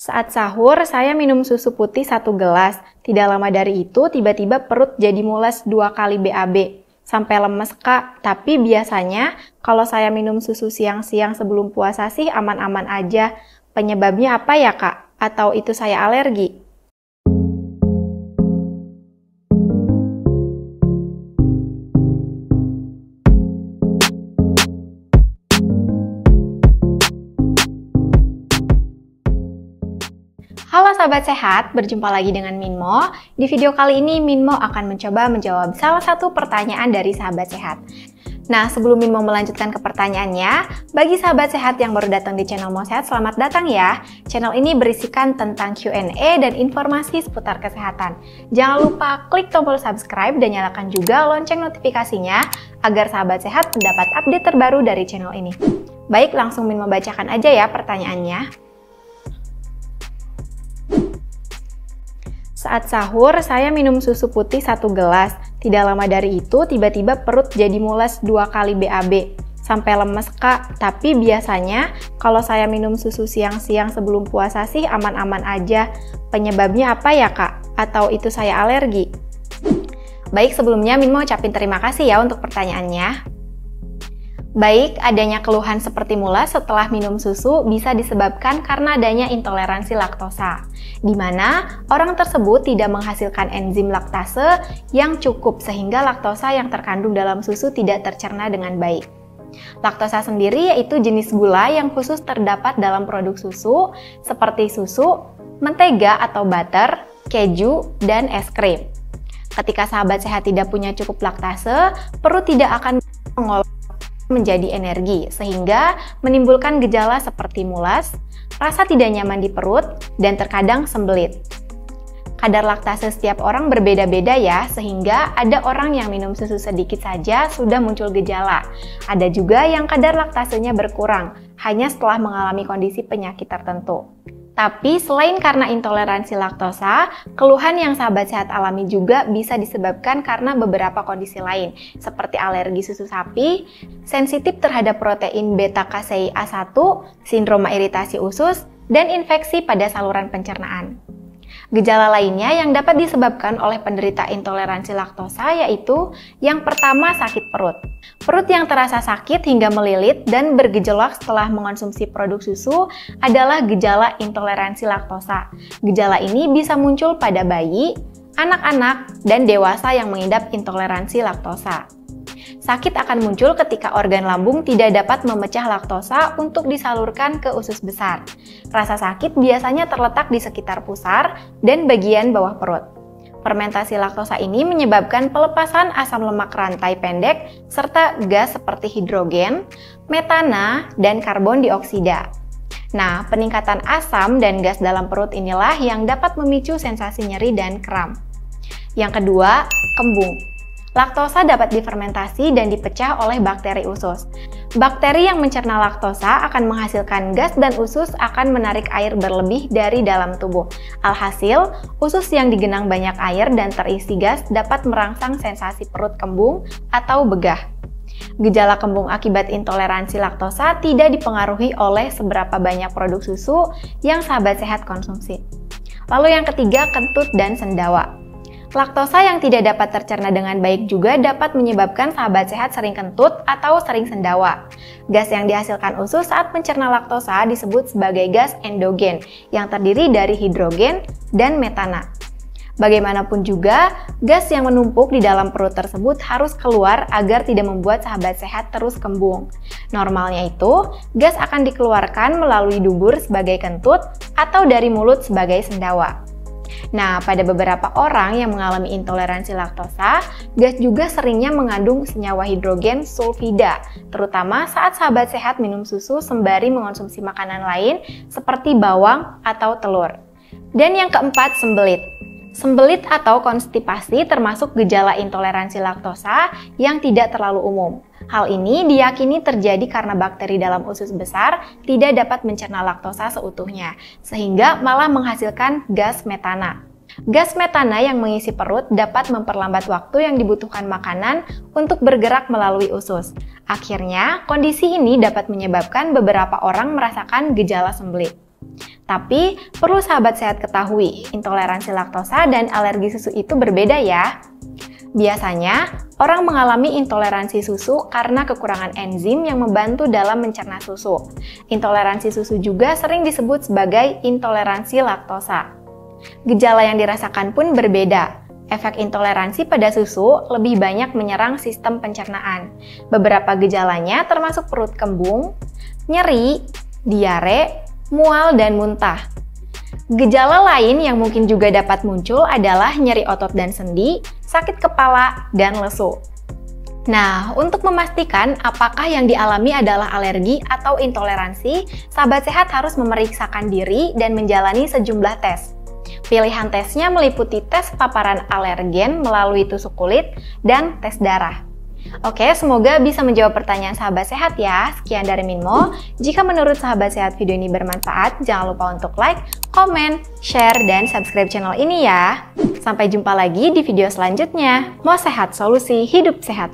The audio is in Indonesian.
Saat sahur, saya minum susu putih 1 gelas. Tidak lama dari itu, tiba-tiba perut jadi mules 2 kali BAB. Sampai lemes, Kak. Tapi biasanya, kalau saya minum susu siang-siang sebelum puasa sih aman-aman aja. Penyebabnya apa ya, Kak? Atau itu saya alergi? Halo sahabat sehat, berjumpa lagi dengan Minmo. Di video kali ini Minmo akan mencoba menjawab salah satu pertanyaan dari sahabat sehat. Nah, sebelum Minmo melanjutkan ke pertanyaannya, bagi sahabat sehat yang baru datang di channel Mo Sehat, selamat datang ya. Channel ini berisikan tentang Q&A dan informasi seputar kesehatan. Jangan lupa klik tombol subscribe dan nyalakan juga lonceng notifikasinya agar sahabat sehat mendapat update terbaru dari channel ini. Baik, langsung Minmo bacakan aja ya pertanyaannya. Saat sahur, saya minum susu putih 1 gelas. Tidak lama dari itu, tiba-tiba perut jadi mules 2 kali BAB. Sampai lemes, Kak. Tapi biasanya, kalau saya minum susu siang-siang sebelum puasa sih aman-aman aja. Penyebabnya apa ya, Kak? Atau itu saya alergi? Baik, sebelumnya Min mau ucapin terima kasih ya untuk pertanyaannya. Baik, adanya keluhan seperti mulas setelah minum susu bisa disebabkan karena adanya intoleransi laktosa, di mana orang tersebut tidak menghasilkan enzim laktase yang cukup sehingga laktosa yang terkandung dalam susu tidak tercerna dengan baik. Laktosa sendiri yaitu jenis gula yang khusus terdapat dalam produk susu seperti susu, mentega atau butter, keju, dan es krim. Ketika sahabat sehat tidak punya cukup laktase, perut tidak akan mengolah menjadi energi, sehingga menimbulkan gejala seperti mulas, rasa tidak nyaman di perut, dan terkadang sembelit. Kadar laktase setiap orang berbeda-beda ya, sehingga ada orang yang minum susu sedikit saja sudah muncul gejala. Ada juga yang kadar laktasenya berkurang, hanya setelah mengalami kondisi penyakit tertentu. Tapi selain karena intoleransi laktosa, keluhan yang sahabat sehat alami juga bisa disebabkan karena beberapa kondisi lain, seperti alergi susu sapi, sensitif terhadap protein beta-kasein A1, sindroma iritasi usus, dan infeksi pada saluran pencernaan. Gejala lainnya yang dapat disebabkan oleh penderita intoleransi laktosa yaitu yang pertama sakit perut. Perut yang terasa sakit hingga melilit dan bergejolak setelah mengonsumsi produk susu adalah gejala intoleransi laktosa. Gejala ini bisa muncul pada bayi, anak-anak, dan dewasa yang mengidap intoleransi laktosa. Sakit akan muncul ketika organ lambung tidak dapat memecah laktosa untuk disalurkan ke usus besar. Rasa sakit biasanya terletak di sekitar pusar dan bagian bawah perut. Fermentasi laktosa ini menyebabkan pelepasan asam lemak rantai pendek serta gas seperti hidrogen, metana, dan karbon dioksida. Nah, peningkatan asam dan gas dalam perut inilah yang dapat memicu sensasi nyeri dan kram. Yang kedua, kembung. Laktosa dapat difermentasi dan dipecah oleh bakteri usus. Bakteri yang mencerna laktosa akan menghasilkan gas dan usus akan menarik air berlebih dari dalam tubuh. Alhasil, usus yang digenang banyak air dan terisi gas dapat merangsang sensasi perut kembung atau begah. Gejala kembung akibat intoleransi laktosa tidak dipengaruhi oleh seberapa banyak produk susu yang sahabat sehat konsumsi. Lalu yang ketiga, kentut dan sendawa. Laktosa yang tidak dapat tercerna dengan baik juga dapat menyebabkan sahabat sehat sering kentut atau sering sendawa. Gas yang dihasilkan usus saat mencerna laktosa disebut sebagai gas endogen yang terdiri dari hidrogen dan metana. Bagaimanapun juga, gas yang menumpuk di dalam perut tersebut harus keluar agar tidak membuat sahabat sehat terus kembung. Normalnya itu, gas akan dikeluarkan melalui dubur sebagai kentut atau dari mulut sebagai sendawa. Nah, pada beberapa orang yang mengalami intoleransi laktosa, gas juga seringnya mengandung senyawa hidrogen sulfida, terutama saat sahabat sehat minum susu sembari mengonsumsi makanan lain seperti bawang atau telur. Dan yang keempat, sembelit. Sembelit atau konstipasi termasuk gejala intoleransi laktosa yang tidak terlalu umum. Hal ini diyakini terjadi karena bakteri dalam usus besar tidak dapat mencerna laktosa seutuhnya, sehingga malah menghasilkan gas metana. Gas metana yang mengisi perut dapat memperlambat waktu yang dibutuhkan makanan untuk bergerak melalui usus. Akhirnya, kondisi ini dapat menyebabkan beberapa orang merasakan gejala sembelit. Tapi, perlu sahabat sehat ketahui, intoleransi laktosa dan alergi susu itu berbeda ya. Biasanya, orang mengalami intoleransi susu karena kekurangan enzim yang membantu dalam mencerna susu. Intoleransi susu juga sering disebut sebagai intoleransi laktosa. Gejala yang dirasakan pun berbeda. Efek intoleransi pada susu lebih banyak menyerang sistem pencernaan. Beberapa gejalanya termasuk perut kembung, nyeri, diare, mual, dan muntah. Gejala lain yang mungkin juga dapat muncul adalah nyeri otot dan sendi, sakit kepala, dan lesu. Nah, untuk memastikan apakah yang dialami adalah alergi atau intoleransi, sahabat sehat harus memeriksakan diri dan menjalani sejumlah tes. Pilihan tesnya meliputi tes paparan alergen melalui tusuk kulit dan tes darah. Oke, semoga bisa menjawab pertanyaan sahabat sehat ya. Sekian dari Minmo. Jika menurut sahabat sehat video ini bermanfaat, jangan lupa untuk like, komen, share, dan subscribe channel ini ya. Sampai jumpa lagi di video selanjutnya. Mau sehat, solusi hidup sehat.